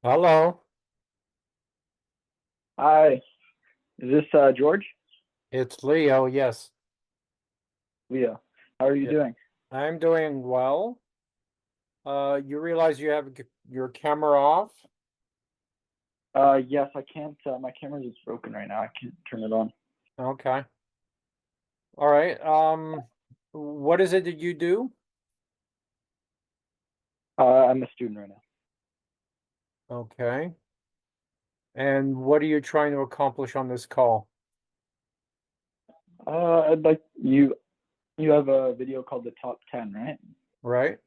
Hello, Hi, is this George? it's Leo. Yes. Leah, how are you Yeah, doing? I'm doing well. You realize you have your camera off? Yes, I can't. My camera's just broken right now. I can't turn it on. Okay. All right. What is it that you do? I'm a student right now. Okay. And what are you trying to accomplish on this call? I'd like you. You have a video called the Top 10, right? Right?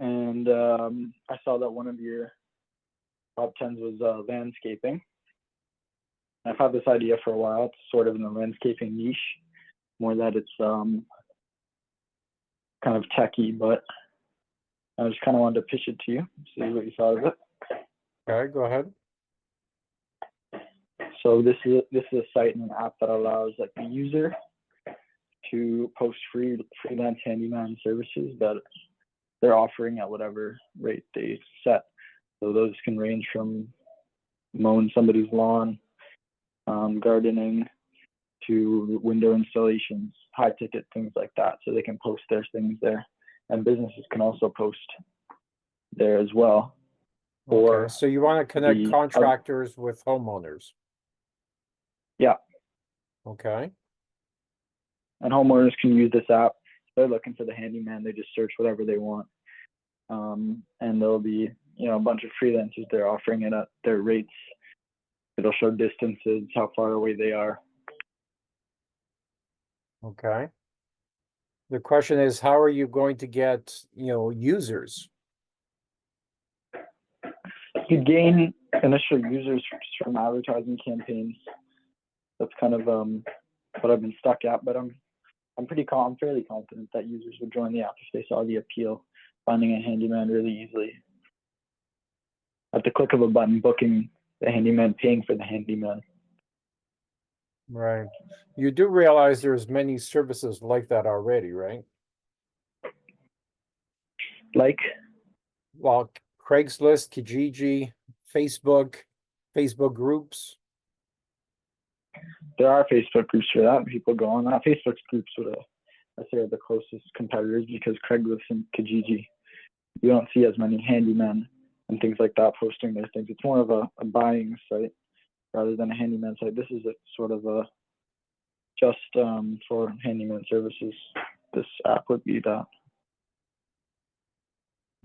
And I saw that one of your top tens was landscaping. I've had this idea for a while. It's sort of in the landscaping niche, more that it's kind of techy, but I just kind of wanted to pitch it to you, see what you thought of it. Okay, go ahead. So this is a site and an app that allows like the user to post freelance handyman services that they're offering at whatever rate they set. So those can range from mowing somebody's lawn, gardening, to window installations, high ticket things like that. So they can post their things there, and businesses can also post there as well. Okay, Or so you want to connect the contractors with homeowners. yeah, Okay. and homeowners can use this app. They're looking for the handyman. They just search whatever they want, and there'll be a bunch of freelancers they're offering it at their rates. It'll show distances, how far away they are. Okay. The question is, how are you going to get, users? You gain initial users from advertising campaigns. That's kind of what I've been stuck at, but I'm fairly confident that users would join the app if they saw the appeal, finding a handyman really easily. At the click of a button, booking the handyman, paying for the handyman. Right. You do realize there's many services like that already, right? Like Well, Craigslist, Kijiji, Facebook, Facebook groups. there are Facebook groups for that, and people go on that. Facebook groups would I say are the closest competitors because Craigslist and Kijiji, you don't see as many handymen and things like that posting their things. It's more of a buying site rather than a handyman site. This is a sort of a just for handyman services. This app would be that.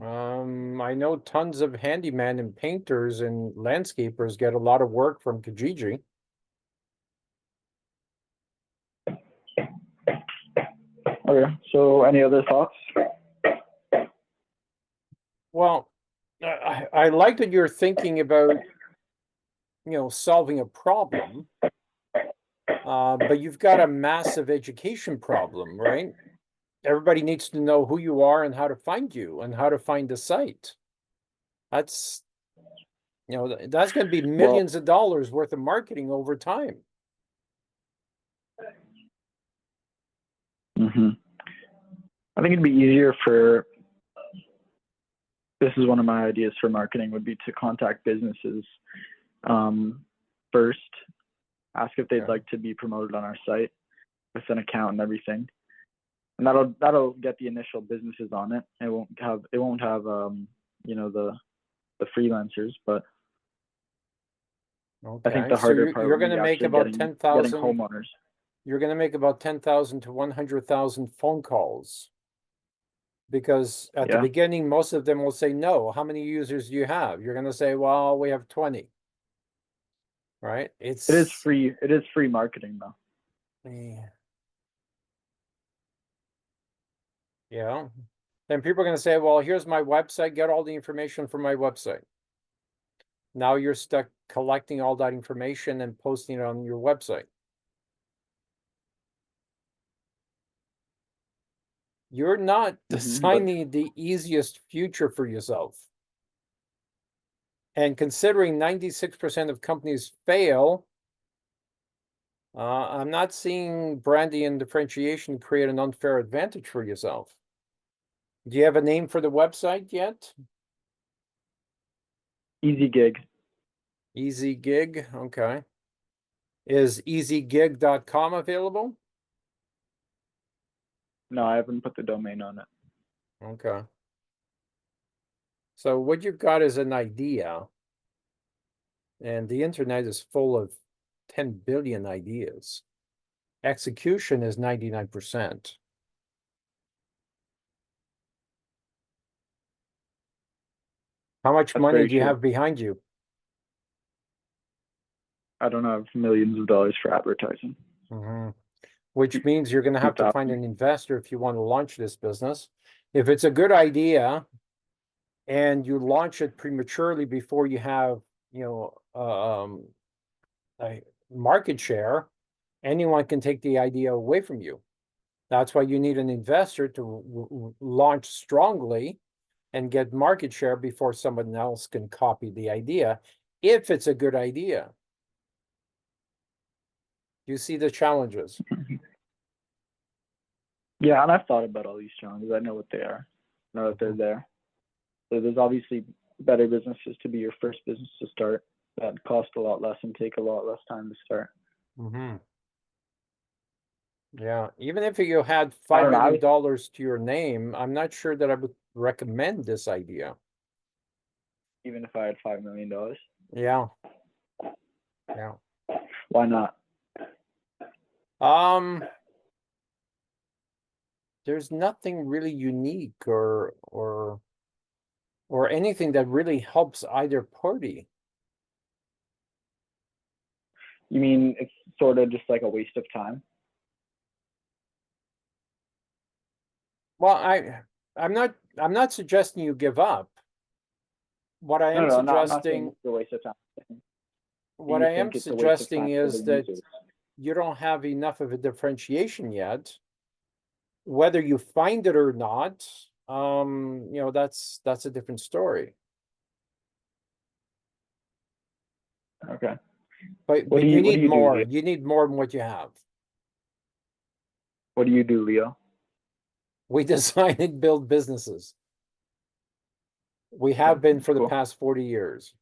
I know tons of handyman and painters and landscapers get a lot of work from Kijiji. Okay, so any other thoughts? Well, I like that you're thinking about, solving a problem, but you've got a massive education problem, right? Everybody needs to know who you are and how to find you and how to find the site. That's, that's going to be Well, millions of dollars worth of marketing over time. I think it'd be easier for. This is one of my ideas for marketing would be to contact businesses first, ask if they'd like to be promoted on our site with an account and everything, and that'll get the initial businesses on it. It won't have the freelancers, but I think Okay, the so harder you're part you're would going be to make actually about getting homeowners. you're going to make about 10,000 to 100,000 phone calls because at the Yeah, beginning, most of them will say, no, how many users do you have? You're going to say, well, we have 20, right? it is It's, free. It is free marketing though. yeah. Yeah. Then people are going to say, well, here's my website, get all the information from my website. Now you're stuck collecting all that information and posting it on your website. You're not But designing the easiest future for yourself. And considering 96% of companies fail, I'm not seeing branding and differentiation create an unfair advantage for yourself. Do you have a name for the website yet? Easy Gig. Easy Gig, okay. Is easygig.com available? No, I haven't put the domain on it. Okay. So what you've got is an idea, and the internet is full of 10 billion ideas. Execution is 99%. How much That's money very do you true. have behind you? I don't have millions of dollars for advertising. Mhm. Which means you're going to have to find 2,000. an investor if you want to launch this business. If it's a good idea and you launch it prematurely before you have, you know, a market share, anyone can take the idea away from you. That's why you need an investor to launch strongly and get market share before someone else can copy the idea, if it's a good idea. You see the challenges. Yeah, and I've thought about all these challenges. I know what they are. I know that they're there. So there's obviously better businesses to be your first business to start that cost a lot less and take a lot less time to start. Mm-hmm. Yeah, even if you had I $5 don't know. million to your name, I'm not sure that I would recommend this idea. Even if I had $5 million, Yeah, yeah. why not? Um, there's nothing really unique or anything that really helps either party. You mean it's sort of just like a waste of time? Well, I'm not suggesting you give up. What I No, am no, no. I'm not saying suggesting it's a waste of time. Do what you I am think it's a waste of suggesting time for the is that users? you don't have enough of a differentiation yet. Whether you find it or not, that's a different story. Okay. But you What do need you do, more. Leo? You need more than what you have. What do you do, Leo? We design and build businesses. We have Okay, been that's for the cool. past 40 years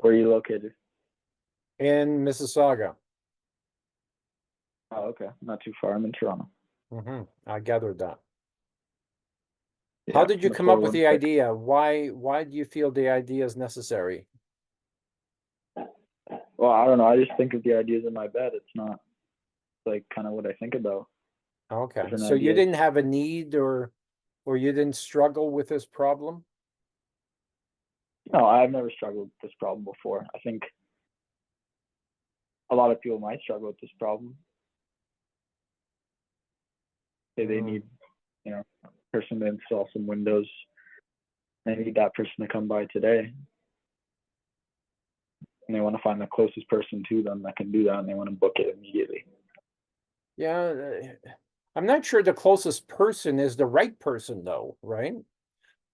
Where are you located? in Mississauga. Oh, okay. Not too far. I'm in Toronto. I gathered that. How Yeah, did you the come up with the 416. idea? Why do you feel the idea is necessary? Well, I don't know. I just think of the ideas in my bed. It's not like kind of what I think about. Okay, Different so you ideas. didn't have a need or you didn't struggle with this problem? No, I've never struggled with this problem before. I think a lot of people might struggle with this problem. Say they Mm, need, a person to install some windows. They need that person to come by today. And they want to find the closest person to them that can do that, and they want to book it immediately. yeah, I'm not sure the closest person is the right person though, right?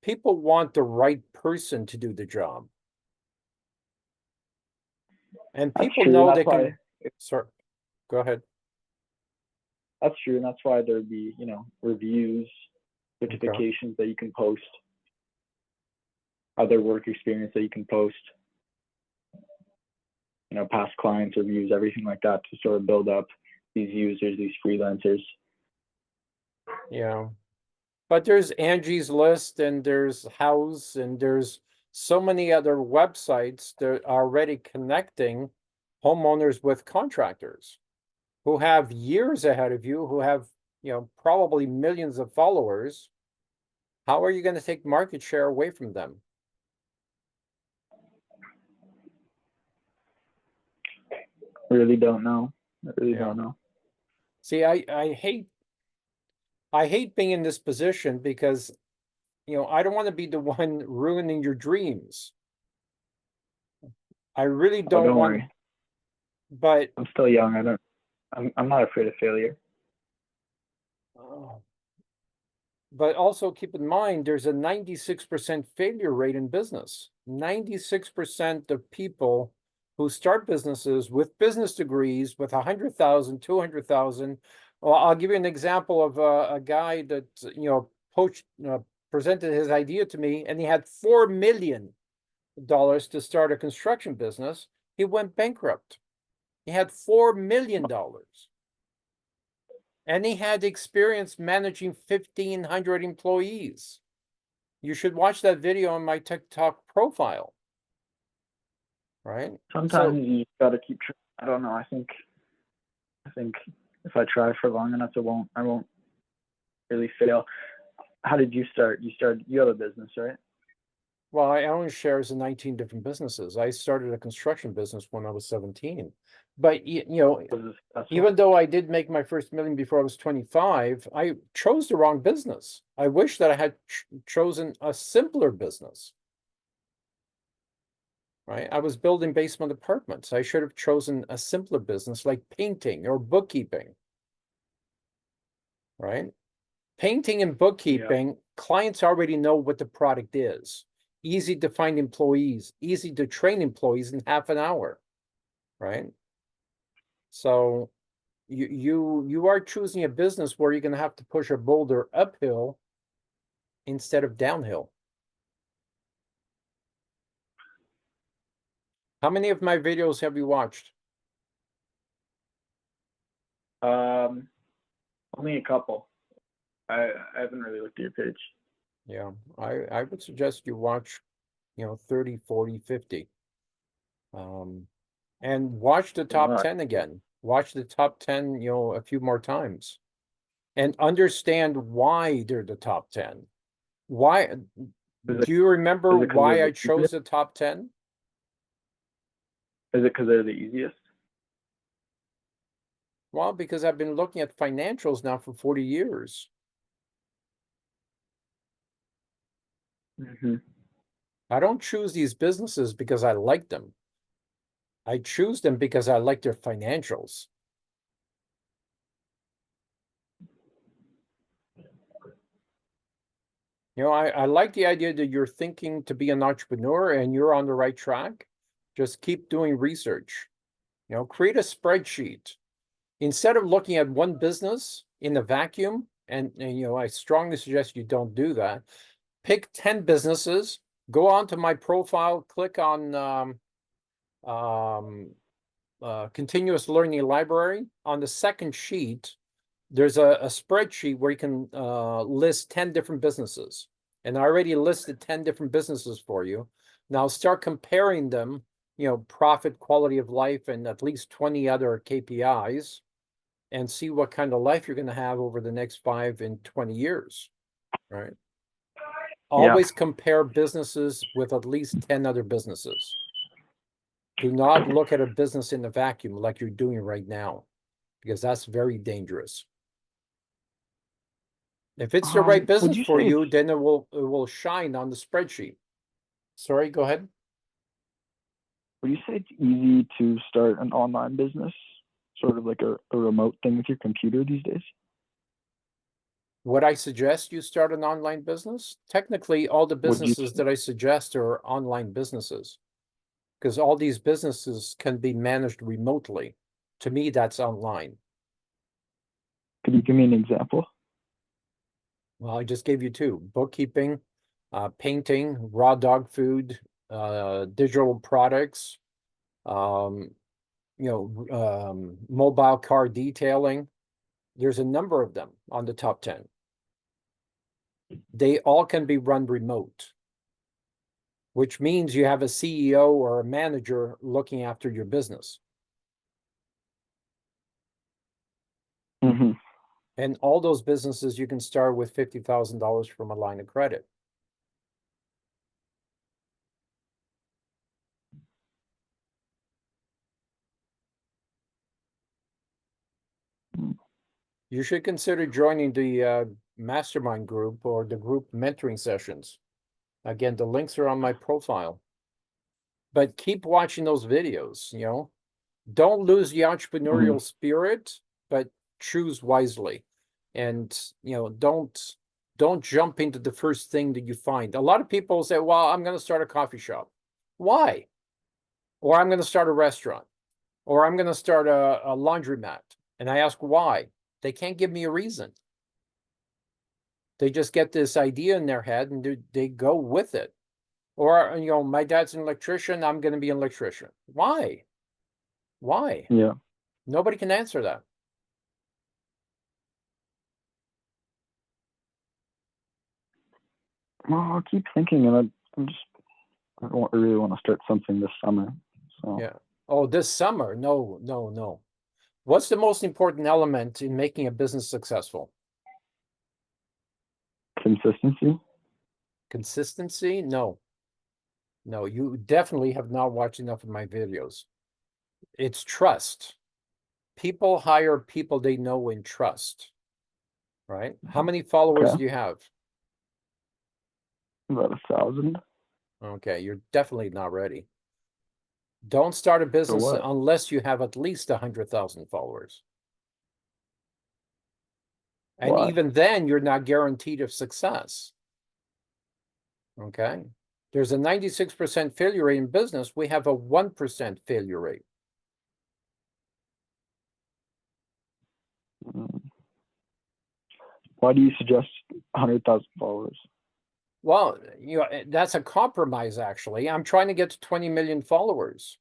People want the right person to do the job. And That's people true, and know that's they why can, sorry, go ahead. that's true, and that's why there'd be, reviews, Okay. certifications that you can post, other work experience that you can post, past clients reviews, everything like that to sort of build up these users, these freelancers. Yeah. But there's Angie's List and there's House and there's so many other websites that are already connecting homeowners with contractors who have years ahead of you, who have, probably millions of followers. How are you going to take market share away from them? Really don't know. I really Yeah. don't know. See, I hate being in this position because, I don't want to be the one ruining your dreams. I really Oh, don't don't want, worry. but I'm still young. I'm not afraid of failure. oh, but also keep in mind there's a 96% failure rate in business. 96% of people who start businesses with business degrees with 100,000, 200,000. Well, I'll give you an example of a guy that, presented his idea to me, and he had $4 million to start a construction business. He went bankrupt. He had $4 million. And he had experience managing 1,500 employees. You should watch that video on my TikTok profile. Right? Sometimes you gotta keep trying. I don't know. I think if I try for long enough, I won't really fail. How did you start? You have a business, right? Well, I own shares in 19 different businesses. I started a construction business when I was 17. But you know, Was it successful? even though I did make my first million before I was 25, I chose the wrong business. I wish that I had chosen a simpler business. Right? I was building basement apartments. I should have chosen a simpler business like painting or bookkeeping. Right? Painting and bookkeeping, clients already know what the product is. Easy to find employees, easy to train employees in half an hour. Right? So you are choosing a business where you're going to have to push a boulder uphill instead of downhill. How many of my videos have you watched? Only a couple. I haven't really looked at your page. Yeah, I would suggest you watch, 30, 40, 50. And watch the top 10 again. Watch the top 10, a few more times. And understand why they're the top 10. Why do you remember why I chose the top 10? Is it because they're the easiest? Well, because I've been looking at financials now for 40 years. Mm-hmm. I don't choose these businesses because I like them. I choose them because I like their financials. I like the idea that you're thinking to be an entrepreneur and you're on the right track. Just keep doing research. Create a spreadsheet. Instead of looking at one business in a vacuum, and I strongly suggest you don't do that. Pick 10 businesses, go onto my profile, click on continuous learning library. On the second sheet, there's a spreadsheet where you can list 10 different businesses. And I already listed 10 different businesses for you. Now start comparing them, profit, quality of life, and at least 20 other KPIs, and see what kind of life you're going to have over the next 5 and 20 years, right? Always compare businesses with at least 10 other businesses. Do not look at a business in a vacuum like you're doing right now, because that's very dangerous. If it's the right business for you, then it will shine on the spreadsheet. Sorry, go ahead. Would you say it's easy to start an online business, sort of like a remote thing with your computer these days? Would I suggest you start an online business? Technically, all the businesses that I suggest are online businesses, because all these businesses can be managed remotely. To me, that's online. Could you give me an example? Well, I just gave you 2: bookkeeping, painting, raw dog food, digital products, mobile car detailing. There's a number of them on the top 10. They all can be run remote, which means you have a CEO or a manager looking after your business. Mm-hmm. And all those businesses, you can start with $50,000 from a line of credit. You should consider joining the mastermind group or the group mentoring sessions. Again, the links are on my profile. But keep watching those videos, Don't lose the entrepreneurial spirit, but choose wisely. And, don't jump into the first thing that you find. A lot of people say, well, I'm going to start a coffee shop. Why? Or I'm going to start a restaurant. Or I'm going to start a laundromat. And I ask why. They can't give me a reason. They just get this idea in their head and they go with it. Or, my dad's an electrician, I'm going to be an electrician. Why? Why? Yeah. Nobody can answer that. Well, I'll keep thinking, and I really want to start something this summer. So Yeah. Oh, this summer? No, no, no. What's the most important element in making a business successful? consistency. Consistency? No. No, you definitely have not watched enough of my videos. It's trust. People hire people they know and trust, right? How many followers Okay. do you have? About 1,000. Okay, you're definitely not ready. Don't start a For business what? unless you have at least 100,000 followers. And Why? even then, you're not guaranteed of success. Okay. There's a 96% failure rate in business. We have a 1% failure rate. Mm. Why do you suggest 100,000 followers? Well, that's a compromise, actually. I'm trying to get to 20 million followers,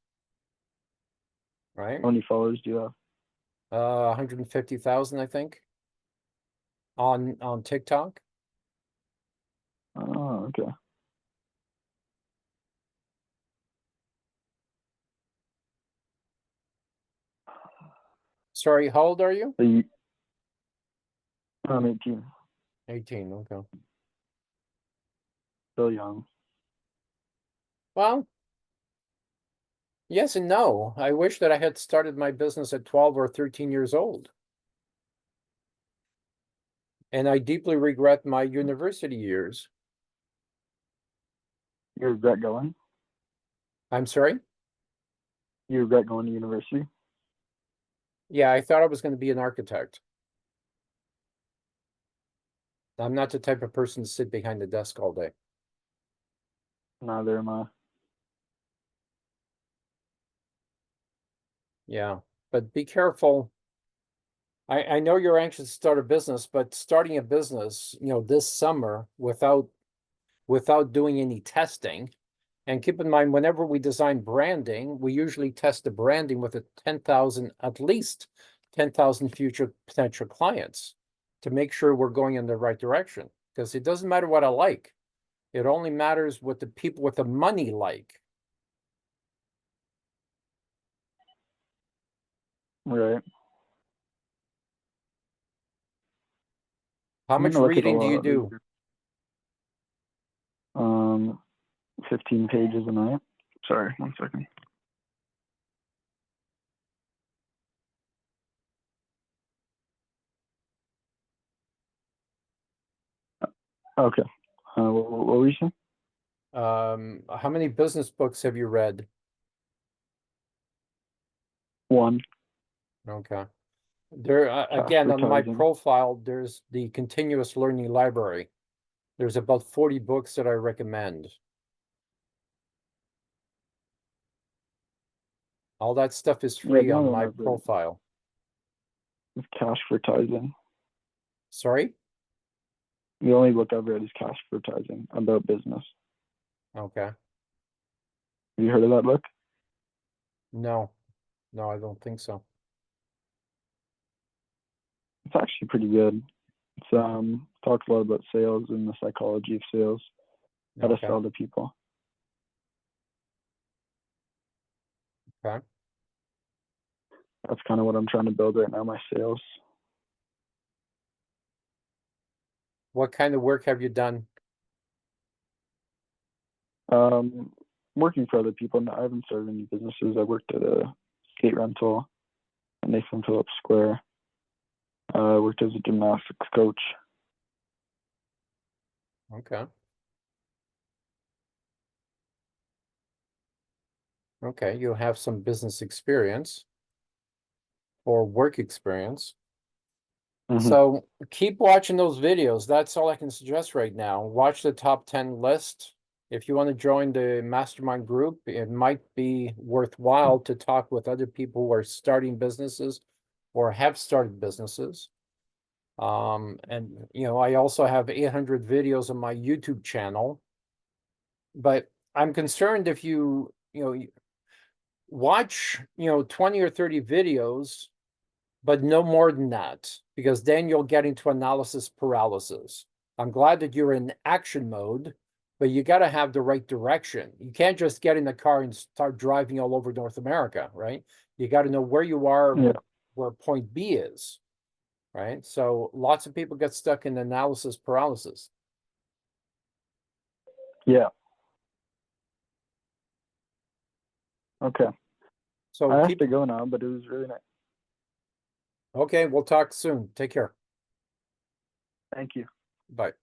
right? How many followers do you have? 150,000, I think, on TikTok. Oh, okay. Sorry, how old are you? So I'm 18, 18, okay. still young. Well, yes and no. I wish that I had started my business at 12 or 13 years old. And I deeply regret my university years. You regret going? I'm sorry? You regret going to university? Yeah, I thought I was going to be an architect. I'm not the type of person to sit behind the desk all day. Neither am I. Yeah, but be careful. I know you're anxious to start a business, but starting a business, this summer without doing any testing. And keep in mind, whenever we design branding, we usually test the branding with at least 10,000 future potential clients to make sure we're going in the right direction. Because it doesn't matter what I like. It only matters what the people with the money like. Right. How I'm much gonna look at a reading do lot you of do? research. Um, 15 pages a night. Sorry, one second. Okay. What were you saying? How many business books have you read? One, Okay. There, cash again, on my advertising. profile, there's the continuous learning library. There's about 40 books that I recommend. All that stuff is Yeah, free the on only one my I've read profile. is cash advertising. Sorry? The only book I've read is cash advertising about business. Okay. Have you heard of that book? No, no, I don't think so. It's actually pretty good. It's talks a lot about sales and the psychology of sales, how to Okay, sell to people. okay. That's kind of what I'm trying to build right now, my sales. What kind of work have you done? Um, Working for other people. I haven't started any businesses. I worked at a skate rental at Nathan Phillips Square. I worked as a gymnastics coach. Okay. Okay, you have some business experience or work experience. Mm-hmm. So keep watching those videos. That's all I can suggest right now. Watch the top 10 list. If you want to join the mastermind group, it might be worthwhile to talk with other people who are starting businesses or have started businesses. And I also have 800 videos on my YouTube channel. But I'm concerned if you watch, 20 or 30 videos, but no more than that, because then you'll get into analysis paralysis. I'm glad that you're in action mode, but you got to have the right direction. You can't just get in the car and start driving all over North America, right? You got to know where you are, Yeah. where point B is, right? So lots of people get stuck in analysis paralysis. Yeah. Okay. So I have keep, to go now, but it was really nice. okay, we'll talk soon. Take care. Thank you. Bye.